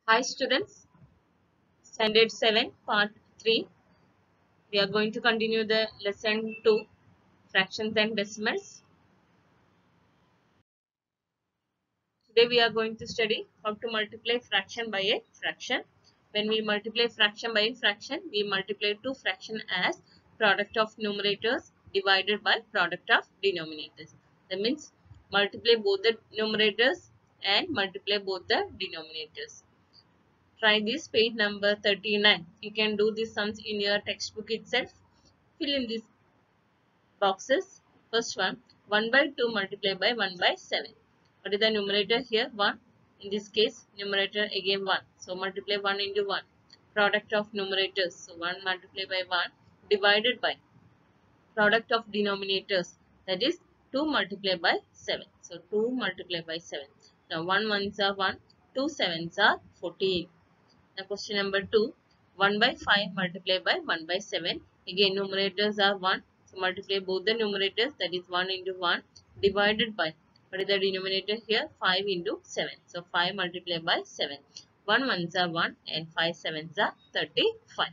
Hi students, Standard 7 Part 3. We are going to continue the lesson 2, Fractions and Decimals. Today we are going to study how to multiply fraction by a fraction. When we multiply fraction by a fraction, we multiply two fractions as product of numerators divided by product of denominators. That means multiply both the numerators and multiply both the denominators. Try this page number 39. You can do these sums in your textbook itself. Fill in these boxes. First one, 1 by 2 multiplied by 1 by 7. What is the numerator here? 1. In this case, numerator again 1. So multiply 1 into 1. Product of numerators. So 1 multiplied by 1 divided by product of denominators. That is 2 multiplied by 7. So 2 multiplied by 7. Now 1 ones are 1, 2 sevens are 14. Now question number 2, 1 by 5 multiplied by 1 by 7. Again numerators are 1. So multiply both the numerators, that is 1 into 1 divided by, what is the denominator here? 5 into 7. So 5 multiplied by 7. 1 ones are 1 and 5 sevens are 35.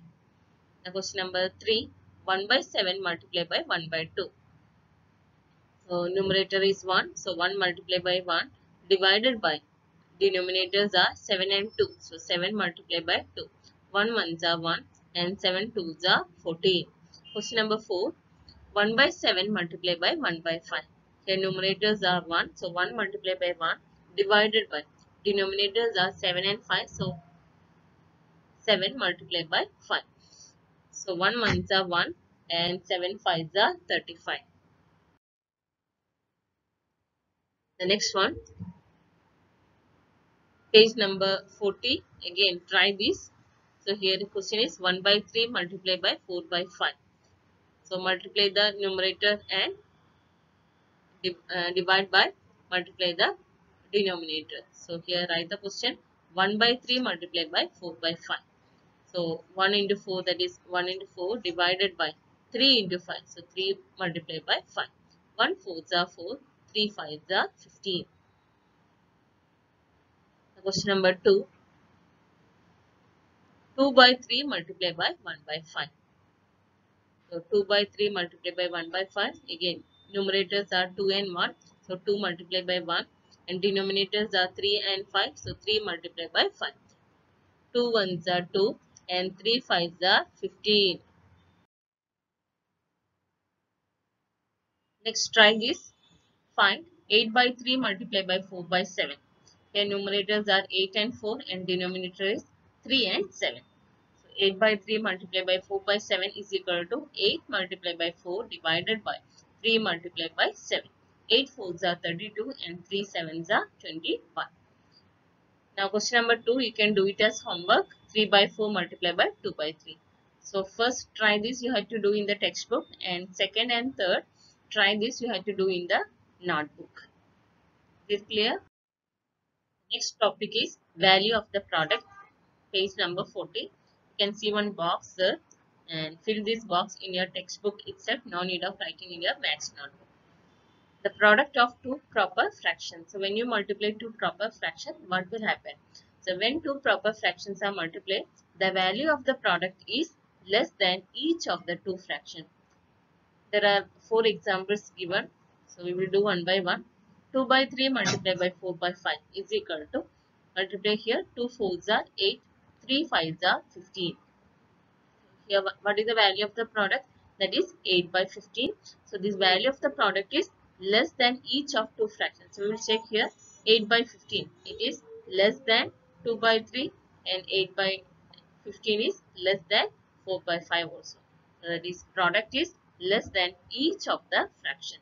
Now question number 3, 1 by 7 multiplied by 1 by 2. So numerator is 1. So 1 multiplied by 1 divided by, denominators are 7 and 2. So 7 multiplied by 2. 1 ones are 1 and 7 twos are 14. Question number 4. 1 by 7 multiplied by 1 by 5. Here numerators are 1. So 1 multiplied by 1 divided by, denominators are 7 and 5. So 7 multiplied by 5. So 1 ones are 1 and 7 fives are 35. The next one, page number 40. Again try this. So here the question is 1 by 3 multiplied by 4 by 5. So multiply the numerator and divide by, multiply the denominator. So here write the question, 1 by 3 multiplied by 4 by 5. So 1 into 4, that is 1 into 4 divided by 3 into 5. So 3 multiplied by 5. 1 fours are 4, 3 fives are 15. Question number 2. 2 by 3 multiplied by 1 by 5. So 2 by 3 multiplied by 1 by 5. Again, numerators are 2 and 1. So 2 multiplied by 1. And denominators are 3 and 5. So 3 multiplied by 5. 2 ones are 2 and 3 fives are 15. Next try this. Find 8 by 3 multiplied by 4 by 7. Here numerators are 8 and 4 and denominator is 3 and 7. 8 by 3 multiplied by 4 by 7 is equal to 8 multiplied by 4 divided by 3 multiplied by 7. 8 fours are 32 and 3 sevens are 21. Now question number 2, you can do it as homework. 3 by 4 multiplied by 2 by 3. So first try this you have to do in the textbook, and second and third try this you have to do in the notebook. Is it clear? Next topic is value of the product. Page number 40. You can see one box there and fill this box in your textbook itself. No need of writing in your maths notebook. The product of two proper fractions. So when you multiply two proper fractions, what will happen? So when two proper fractions are multiplied, the value of the product is less than each of the two fractions. There are 4 examples given. So we will do one by one. 2 by 3 multiplied by 4 by 5 is equal to, multiply here, 2 fours are 8, 3 fives are 15. Here what is the value of the product? That is 8 by 15. So this value of the product is less than each of two fractions. So we will check here 8 by 15. It is less than 2 by 3 and 8 by 15 is less than 4 by 5 also. So that is product is less than each of the fractions.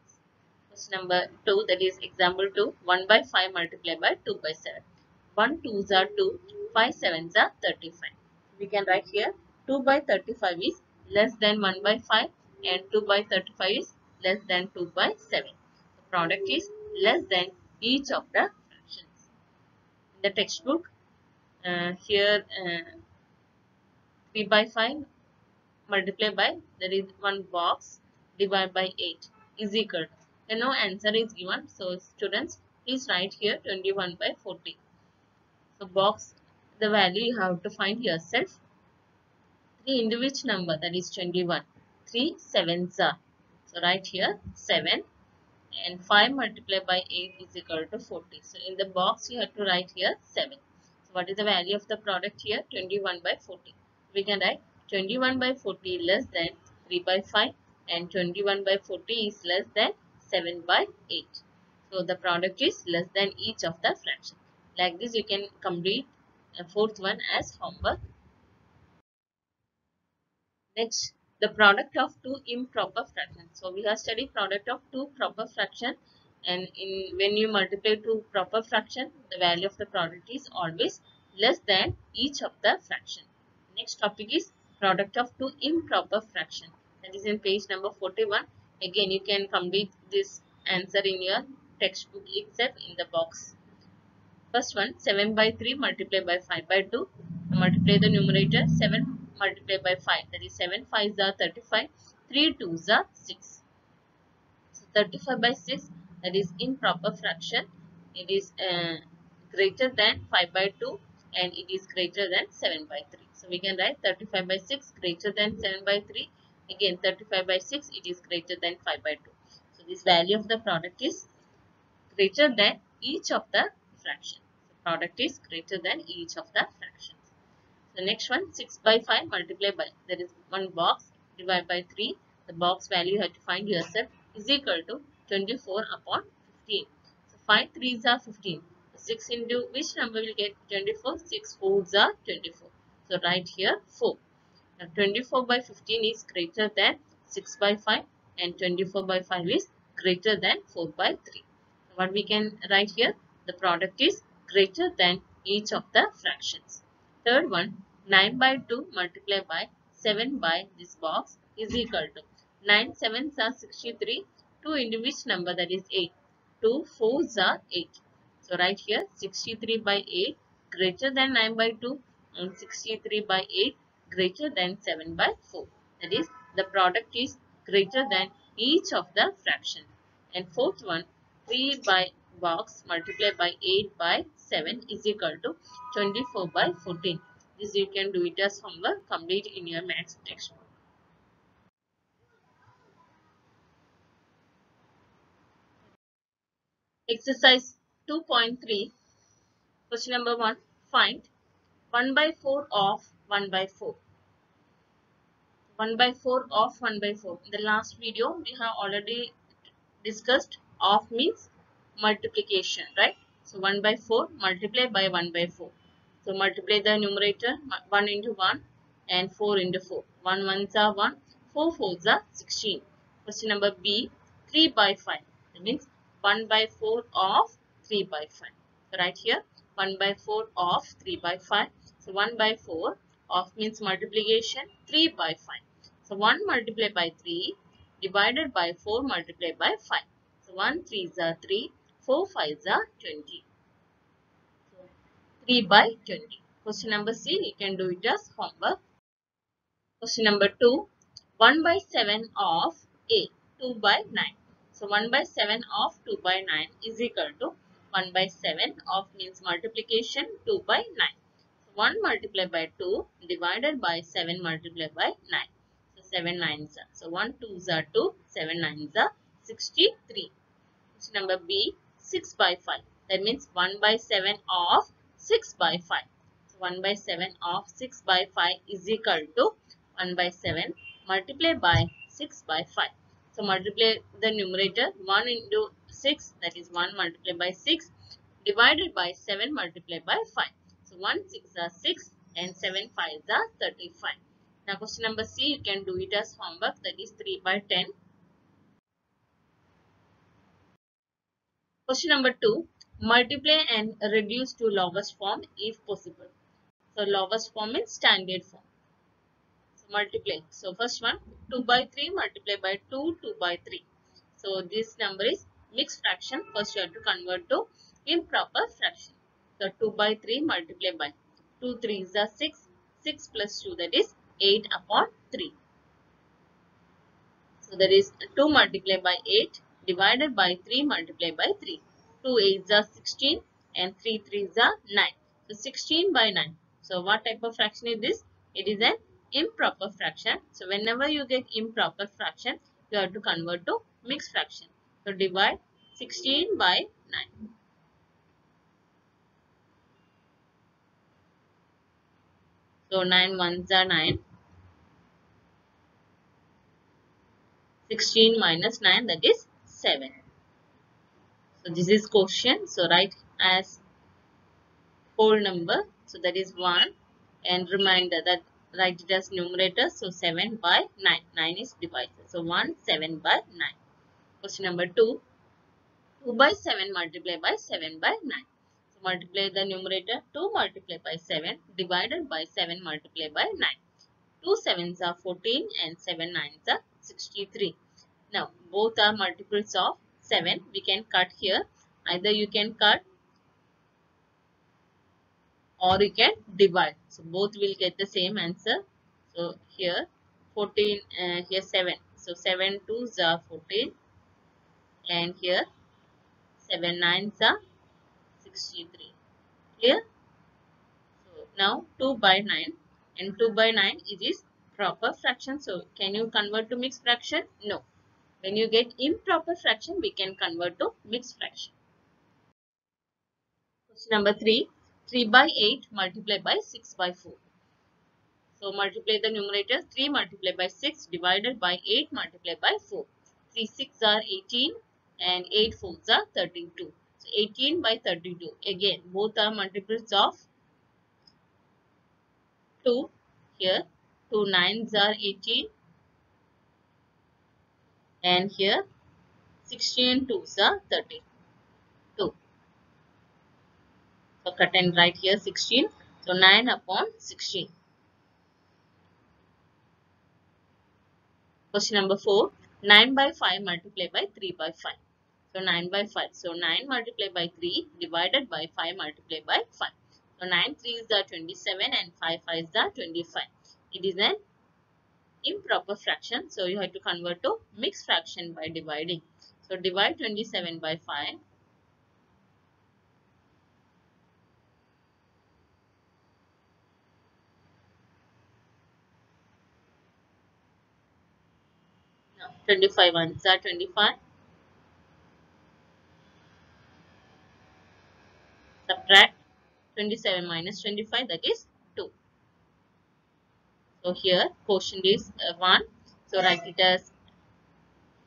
Question number 2, that is example 2, 1 by 5 multiplied by 2 by 7. 1 twos are 2, 5 sevens are 35. We can write here 2 by 35 is less than 1 by 5 and 2 by 35 is less than 2 by 7. The product is less than each of the fractions. In the textbook, here 3 by 5 multiplied by, there is one box, divided by 8 is equal to, and no answer is given. So students, please write here 21 by 40. So box, the value you have to find yourself. 3 into which number? That is 21. 3 sevens are. So write here 7 and 5 multiplied by 8 is equal to 40. So in the box you have to write here 7. So what is the value of the product here? 21 by 40. We can write 21 by 40 less than 3 by 5 and 21 by 40 is less than 7 by 8. So the product is less than each of the fraction. Like this you can complete the fourth one as homework. Next, the product of two improper fractions. So we have studied product of two proper fraction, and when you multiply two proper fraction, the value of the product is always less than each of the fraction. Next topic is product of two improper fraction. That is in page number 41. Again, you can complete this answer in your textbook itself in the box. First one, 7 by 3 multiplied by 5 by 2. Multiply the numerator, 7 multiplied by 5. That is 7 5s are 35. 3 2s are 6. So 35 by 6, that is improper fraction. It is greater than 5 by 2 and it is greater than 7 by 3. So we can write 35 by 6 greater than 7 by 3. Again 35 by 6, it is greater than 5 by 2. So this value of the product is greater than each of the fractions. So product is greater than each of the fractions. The next one, 6 by 5 multiplied by, there is one box, divide by 3. The box value you have to find yourself is equal to 24 upon 15. So 5 3s are 15. 6 into which number will get 24? 6 4s are 24. So write here 4. Now 24 by 15 is greater than 6 by 5 and 24 by 5 is greater than 4 by 3. So what we can write here? The product is greater than each of the fractions. Third one, 9 by 2 multiplied by 7 by this box is equal to 9 7s are 63. 2 into which number? That is 8. 2 4s are 8. So write here 63 by 8 greater than 9 by 2 and 63 by 8 greater than 7 by 4. That is, the product is greater than each of the fraction. And fourth one, 3 by box multiplied by 8 by 7 is equal to 24 by 14. This you can do it as homework, complete in your maths textbook. Exercise 2.3, question number 1, find 1 by 4 of 1 by 4. 1 by 4 of 1 by 4. In the last video, we have already discussed of means multiplication, right? So 1 by 4 multiply by 1 by 4. So multiply the numerator 1 into 1 and 4 into 4. 1 1s are 1, 4 4s are 16. Question number B, 3 by 5. That means 1 by 4 of 3 by 5. So right here 1 by 4 of 3 by 5. So 1 by 4 of means multiplication 3 by 5. So 1 multiplied by 3 divided by 4 multiplied by 5. So 1 3s are 3, 4 5s are 20. So 3 by 20. Question number C, you can do it as homework. Question number 2, 1 by 7 of A, 2 by 9. So 1 by 7 of 2 by 9 is equal to 1 by 7 of means multiplication 2 by 9. So 1 multiplied by 2 divided by 7 multiplied by 9. So 7 9s are. So 1 2s are 2, 7 9s are 63. Question number B, 6 by 5. That means 1 by 7 of 6 by 5. So 1 by 7 of 6 by 5 is equal to 1 by 7 multiplied by 6 by 5. So multiply the numerator 1 into 6, that is 1 multiplied by 6 divided by 7 multiplied by 5. So 1 6 are 6 and 7 5s are 35. Now question number C, you can do it as homework, that is 3 by 10. Question number 2, multiply and reduce to lowest form if possible. So lowest form is standard form. So multiply. So first one, 2 by 3 multiplied by 2, 2 by 3. So this number is mixed fraction. First you have to convert to improper fraction. So 2 by 3 multiplied by 2 3s are 6. 6 plus 2, that is 8 upon 3. So that is 2 multiplied by 8 divided by 3 multiplied by 3. 2 8s are 16 and 3 3s are 9. So 16 by 9. So what type of fraction is this? It is an improper fraction. So whenever you get improper fraction, you have to convert to mixed fraction. So divide 16 by 9. So 9 ones are 9. 16 minus 9, that is 7. So this is quotient. So write as whole number. So that is 1. And reminder that write it as numerator. So 7 by 9. 9 is divided. So 1, 7 by 9. Question number 2. 2 by 7 multiplied by 7 by 9. So multiply the numerator 2 multiplied by 7 divided by 7 multiplied by 9. 2 sevens are 14 and 7 nines are 63. Now both are multiples of 7. We can cut here. Either you can cut or you can divide. So both will get the same answer. So here 14, here 7. So 7 twos are 14 and here 7 nines are 63. Clear? So now 2 by 9 and 2 by 9 it is proper fraction. So can you convert to mixed fraction? No. When you get improper fraction, we can convert to mixed fraction. Question number 3. 3 by 8 multiplied by 6 by 4. So multiply the numerator 3 multiplied by 6 divided by 8 multiplied by 4. 3 6 are 18 and 8 4s are 32. So 18 by 32. Again, both are multiples of 2. Here 2 9s are 18 and here 16 2s are 32. So cut and write here 16. So 9 upon 16. Question number 4. 9 by 5 multiplied by 3 by 5. So 9 by 5. So 9 multiplied by 3 divided by 5 multiplied by 5. So 9 3s are 27 and 5 5s are 25. It is an improper fraction. So you have to convert to mixed fraction by dividing. So divide 27 by 5. Now 25 ones are 25. Subtract 27 minus 25, that is 2. So here quotient is 1. So write it as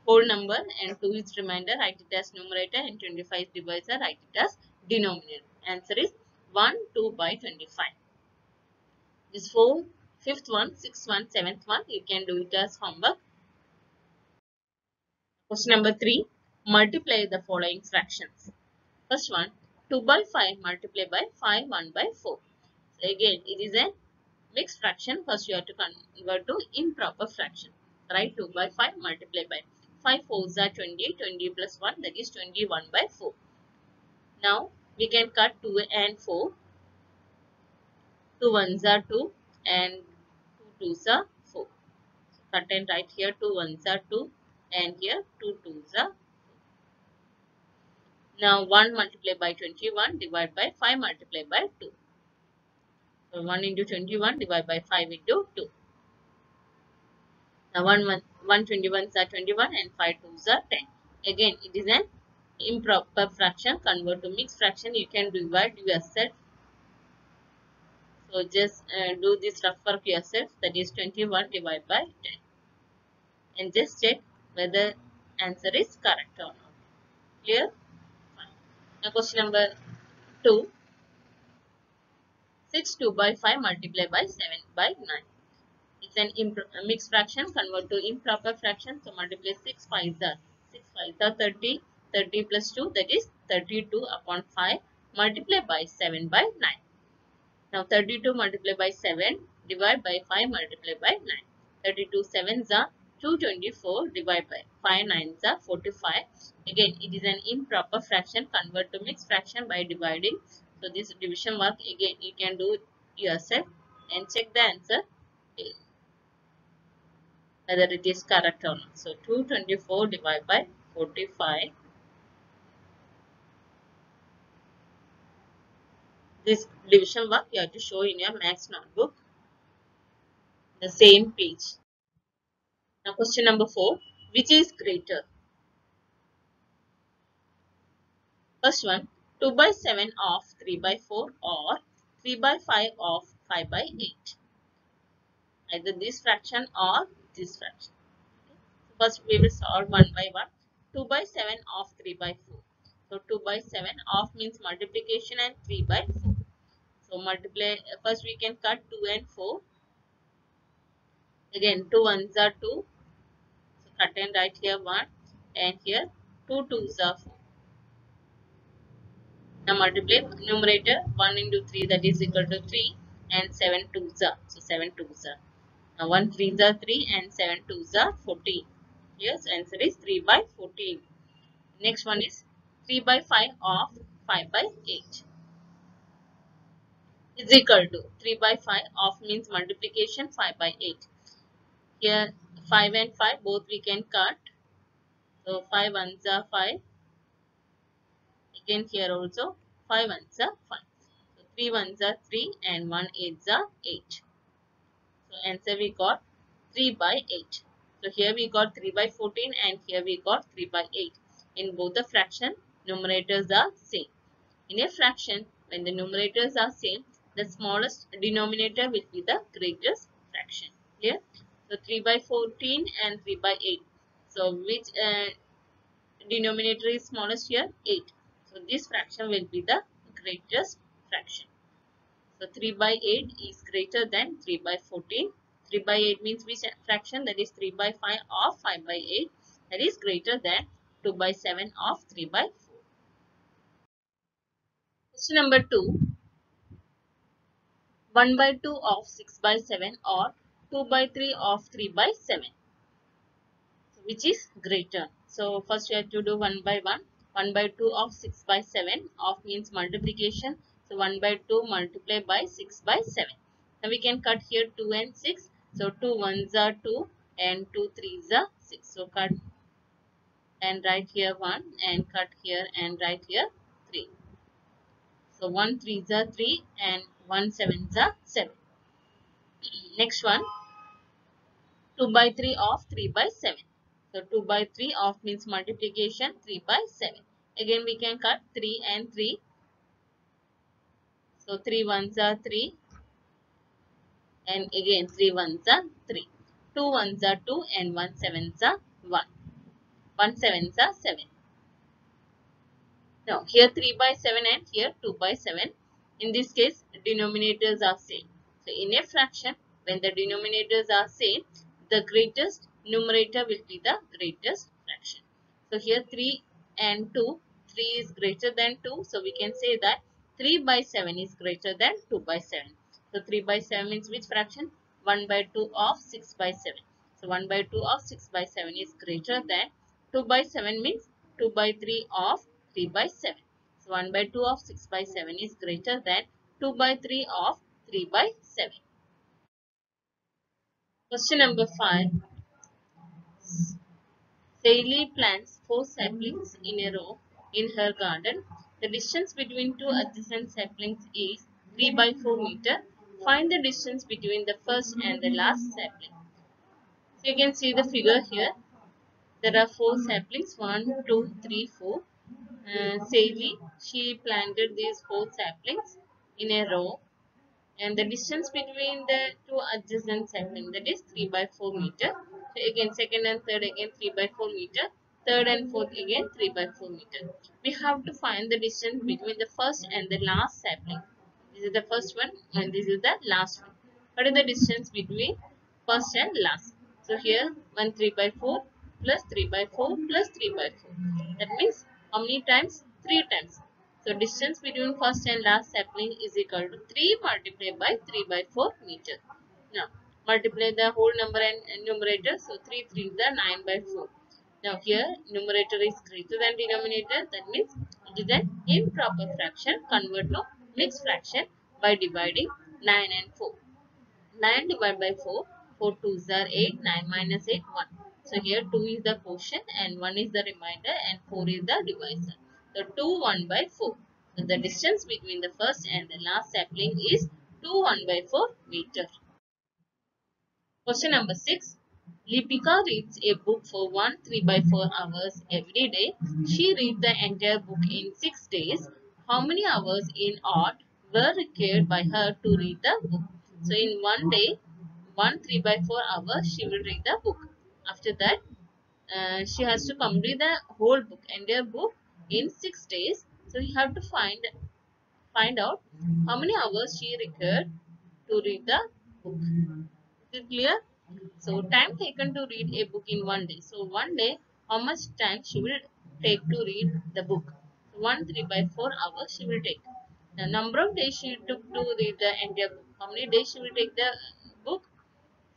whole number and 2 is remainder. Write it as numerator and 25 is divisor. Write it as denominator. Answer is 1 2 by 25. This 4, 5th one, 6th one, 7th one. You can do it as homework. Question number 3. Multiply the following fractions. First one, 2 by 5 multiplied by 5 1 by 4. So again, it is a mixed fraction. First you have to convert to improper fraction. Write 2 by 5 multiplied by 5 4s are 20. 20 plus 1, that is 21 by 4. Now we can cut 2 and 4. 2 ones are 2 and 2 twos are 4. So cut and write here 2 ones are 2 and here 2 twos are 4. Now 1 multiplied by 21 divided by 5 multiplied by 2. So 1 into 21 divided by 5 into 2. Now 121s are 21 and 5 twos are 10. Again, it is an improper fraction. Convert to mixed fraction. You can divide yourself. So just do this rough work yourself. That is 21 divided by 10. And just check whether answer is correct or not. Clear? Fine. Now question number 2. 6 2 by 5 multiplied by 7 by 9. It's an mixed fraction. Convert to improper fraction. So multiply 6 5s are 6 5s are 30. 30 plus 2, that is 32 upon 5 multiply by 7 by 9. Now 32 multiplied by 7 divide by 5 multiplied by 9. 32 sevens are 224 divided by 5 nines are 45. Again, it is an improper fraction. Convert to mixed fraction by dividing. So this division work again you can do yourself and check the answer whether it is correct or not. So 224 divided by 45 This division work you have to show in your maths notebook, the same page. Now question number 4. Which is greater? First one, 2 by 7 of 3 by 4 or 3 by 5 of 5 by 8. Either this fraction or this fraction. First we will solve one by one. 2 by 7 of 3 by 4. So 2 by 7 of means multiplication and 3 by 4. So multiply, first we can cut 2 and 4. Again 2 ones are 2. So cut and write here 1 and here 2 twos are 4. Now multiply numerator 1 into 3 that is equal to 3 and 7 twos are. So 7 twos are. Now 1 threes are 3 and 7 twos are 14. Yes, answer is 3 by 14. Next one is 3 by 5 of 5 by 8 is equal to 3 by 5 of means multiplication 5 by 8. Here 5 and 5 both we can cut. So 5 ones are 5. Again here also 5 ones are 5. So 3 ones are 3 and 1 eights are 8. So answer we got 3 by 8. So here we got 3 by 14 and here we got 3 by 8. In both the fraction, numerators are same. In a fraction, when the numerators are same, the smallest denominator will be the greatest fraction. Clear? So 3 by 14 and 3 by 8. So which denominator is smallest here? 8. So this fraction will be the greatest fraction. So 3 by 8 is greater than 3 by 14. 3 by 8 means which fraction? That is 3 by 5 of 5 by 8. That is greater than 2 by 7 of 3 by 4. Question number 2. 1 by 2 of 6 by 7 or 2 by 3 of 3 by 7. So which is greater? So first you have to do 1 by 1. 1 by 2 of 6 by 7 of means multiplication. So 1 by 2 multiplied by 6 by 7. Now we can cut here 2 and 6. So 2 ones are 2 and 2 threes are 6. So cut and write here 1 and cut here and write here 3. So 1 threes are 3 and 1 sevens are 7. Next one, 2 by 3 of 3 by 7. So 2 by 3 of means multiplication 3 by 7. Again we can cut 3 and 3. So 3 ones are 3 and again 3 ones are 3. 2 ones are 2 and 1 sevens are 1. 1 sevens are 7. Now here 3 by 7 and here 2 by 7. In this case denominators are same. So in a fraction when the denominators are same, the greatest numerator will be the greatest fraction. So here 3 and 2, 3 is greater than 2. So we can say that 3 by 7 is greater than 2 by 7. So 3 by 7 means which fraction? 1 by 2 of 6 by 7. So 1 by 2 of 6 by 7 is greater than 2 by 7 means 2 by 3 of 3 by 7. So 1 by 2 of 6 by 7 is greater than 2 by 3 of 3 by 7. Question number 5. Sally plants 4 saplings in a row in her garden. The distance between two adjacent saplings is 3 by 4 meter. Find the distance between the first and the last sapling. So you can see the figure here. There are 4 saplings, 1, 2, 3, 4. Sally, she planted these 4 saplings in a row and the distance between the two adjacent saplings, that is 3 by 4 meter. So again second and third again 3 by 4 meter. Third and fourth again 3 by 4 meter. We have to find the distance between the first and the last sapling. This is the first one and this is the last one. What is the distance between first and last? So here 1 3 by 4 plus 3 by 4 plus 3 by 4. That means how many times? 3 times. So distance between first and last sapling is equal to 3 multiplied by 3 by 4 meter. Now multiply the whole number and numerator. So 3 3 is the 9 by 4. Now here numerator is greater than denominator. That means it is an improper fraction. Convert to mixed fraction by dividing 9 and 4. 9 divided by 4. 4 twos are 8. 9 minus 8 1. So here 2 is the quotient and 1 is the remainder and 4 is the divisor. So 2 1 by 4. The distance between the first and the last sapling is 2 1/4 meter. Question number 6. Lipika reads a book for 1 3/4 hours every day. She reads the entire book in 6 days. How many hours in all were required by her to read the book? So in one day, 1 3/4 hours she will read the book. After that, she has to complete the whole book, entire book in 6 days. So you have to find out how many hours she required to read the book. Is it clear? So time taken to read a book in one day. So one day, how much time she will take to read the book? So 1 3/4 hours she will take. The number of days she took to read the entire book. How many days she will take the book?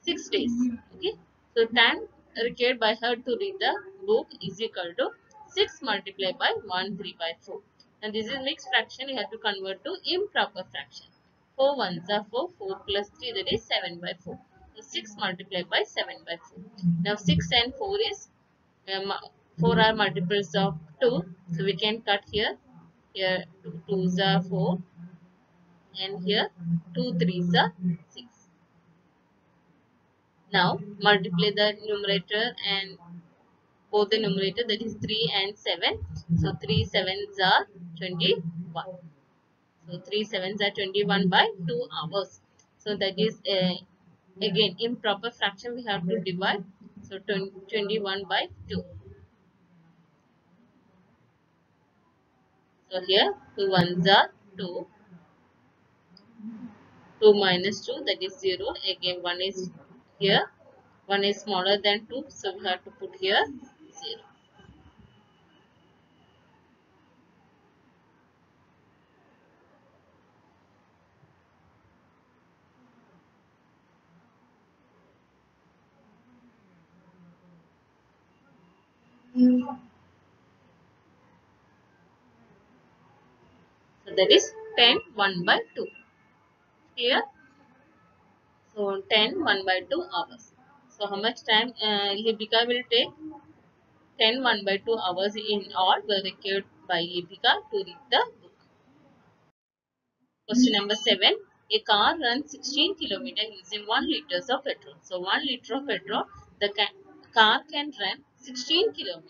6 days. Okay. So time required by her to read the book is equal to 6 multiplied by 1 3/4. And this is mixed fraction. You have to convert to improper fraction. 4 ones are 4. 4 plus 3, that is 7/4. So 6 multiplied by 7/4. Now 6 and 4 is 4 are multiples of 2. So we can cut here. Here 2 twos are 4 and here 2 threes are 6. Now multiply the numerator and both the numerator, that is 3 and 7. So 3 sevens are 21. So 3 sevens are 21 by 2 hours. So that is again improper fraction we have to divide. So 21 by 2. So here 2 ones are 2. 2 minus 2, that is 0. Again 1 is here. 1 is smaller than 2. So we have to put here 0. So that is 10 1 by 2. Here, so 10 1 by 2 hours. So how much time Lipika will take? 10 1 by 2 hours in all were required by Lipika to read the book. Question number 7. A car runs 16 km using 1 liters of petrol. So 1 liter of petrol, the car can run 16 km.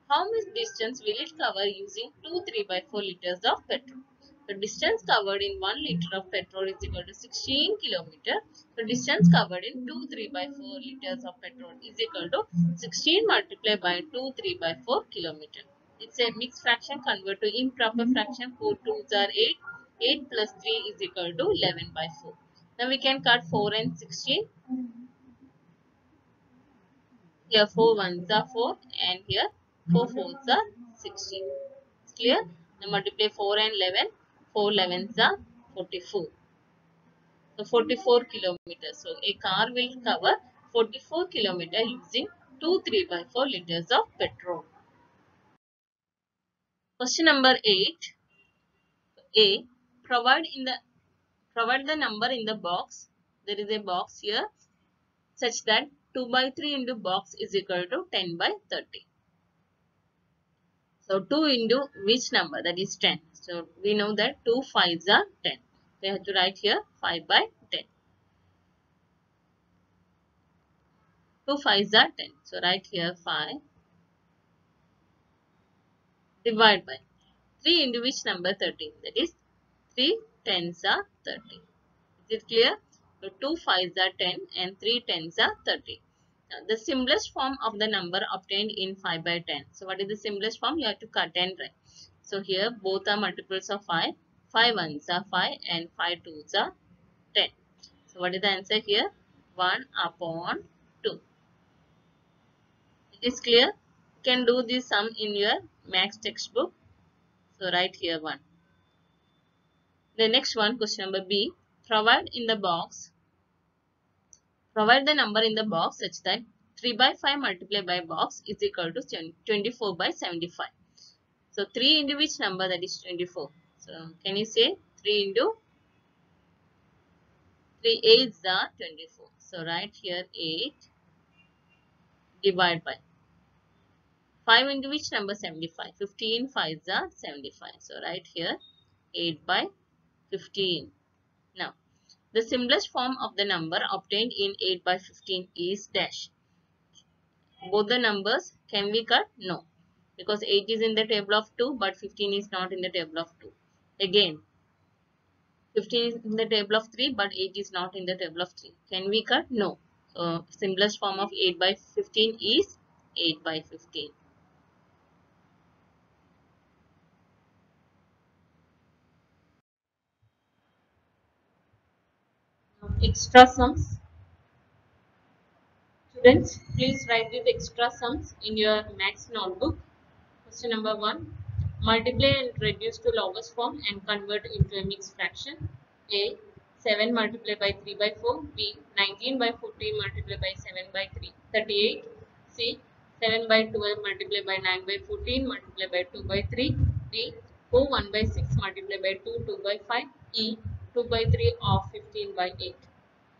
How much distance will it cover using 2 3/4 liters of petrol? The distance covered in 1 liter of petrol is equal to 16 km. The distance covered in 2 3/4 liters of petrol is equal to 16 multiplied by 2 3/4 km. It's a mixed fraction. Convert to improper fraction. 4 twos are 8. 8 plus 3 is equal to 11/4. Now we can cut 4 and 16. Here 4 ones are 4 and here 4 fours are 16. Clear? Now multiply 4 and 11. 4 elevens are 44. So 44 kilometers. So a car will cover 44 kilometers using 2 3/4 liters of petrol. Question number 8. A. Provide the number in the box. There is a box here such that 2 by 3 into box is equal to 10 by 30. So 2 into which number? That is 10. So we know that 2 5s are 10. So you have to write here 5 by 10. 2 5s are 10. So write here 5. Divide by 3 into which number? 30. That is 3 10s are 30. Is it clear? So 2 5s are 10 and 3 10s are 30. Now, the simplest form of the number obtained in 5 by 10. So what is the simplest form? You have to cut and write. So here both are multiples of 5. 5 ones are 5 and 5 twos are 10. So what is the answer here? 1 upon 2. It is clear? You can do this sum in your maths textbook. So write here 1. The next one, question number B. Provide the number in the box such that 3 by 5 multiplied by box is equal to 24 by 75. So 3 into which number? That is 24. So can you say 3 into 3 8s are 24. So write here 8 divide by 5 into which number? 75. 15 5s are 75. So write here 8 by 15. Now, the simplest form of the number obtained in 8 by 15 is dash. Both the numbers can we cut? No. Because 8 is in the table of 2 but 15 is not in the table of 2. Again, 15 is in the table of 3 but 8 is not in the table of 3. Can we cut? No. So, simplest form of 8 by 15 is 8 by 15. Extra sums. Students, please write these extra sums in your maths notebook. Question number 1. Multiply and reduce to lowest form and convert into a mixed fraction. A. 7 multiplied by 3 by 4. B. 19 by 14 multiplied by 7 by 3. 38. C. 7 by 12 multiplied by 9 by 14 multiplied by 2 by 3. D. 4 1 by 6 multiplied by 2 2 by 5. E. 2 by 3 of 15 by 8.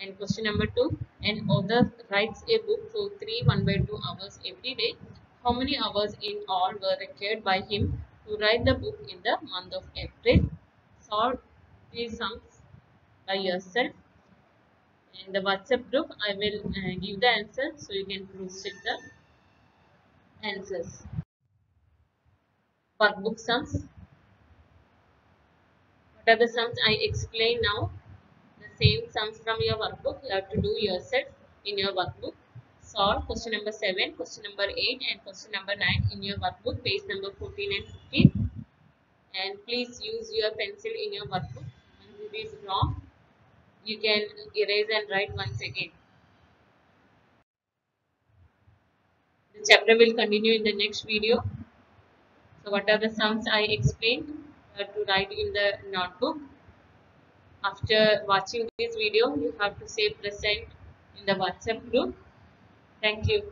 And question number 2. An author writes a book for 3 1 by 2 hours every day. How many hours in all were required by him to write the book in the month of April? Solve these sums by yourself. In the WhatsApp group, I will give the answer so you can cross check the answers. Workbook sums. What are the sums I explain now? The same sums from your workbook you have to do yourself in your workbook. Solve question number 7, question number 8 and question number 9 in your workbook, page number 14 and 15. And please use your pencil in your workbook. Once it is wrong, you can erase and write once again. The chapter will continue in the next video. So what are the sums I explained to write in the notebook? After watching this video, you have to say present in the WhatsApp group. Thank you.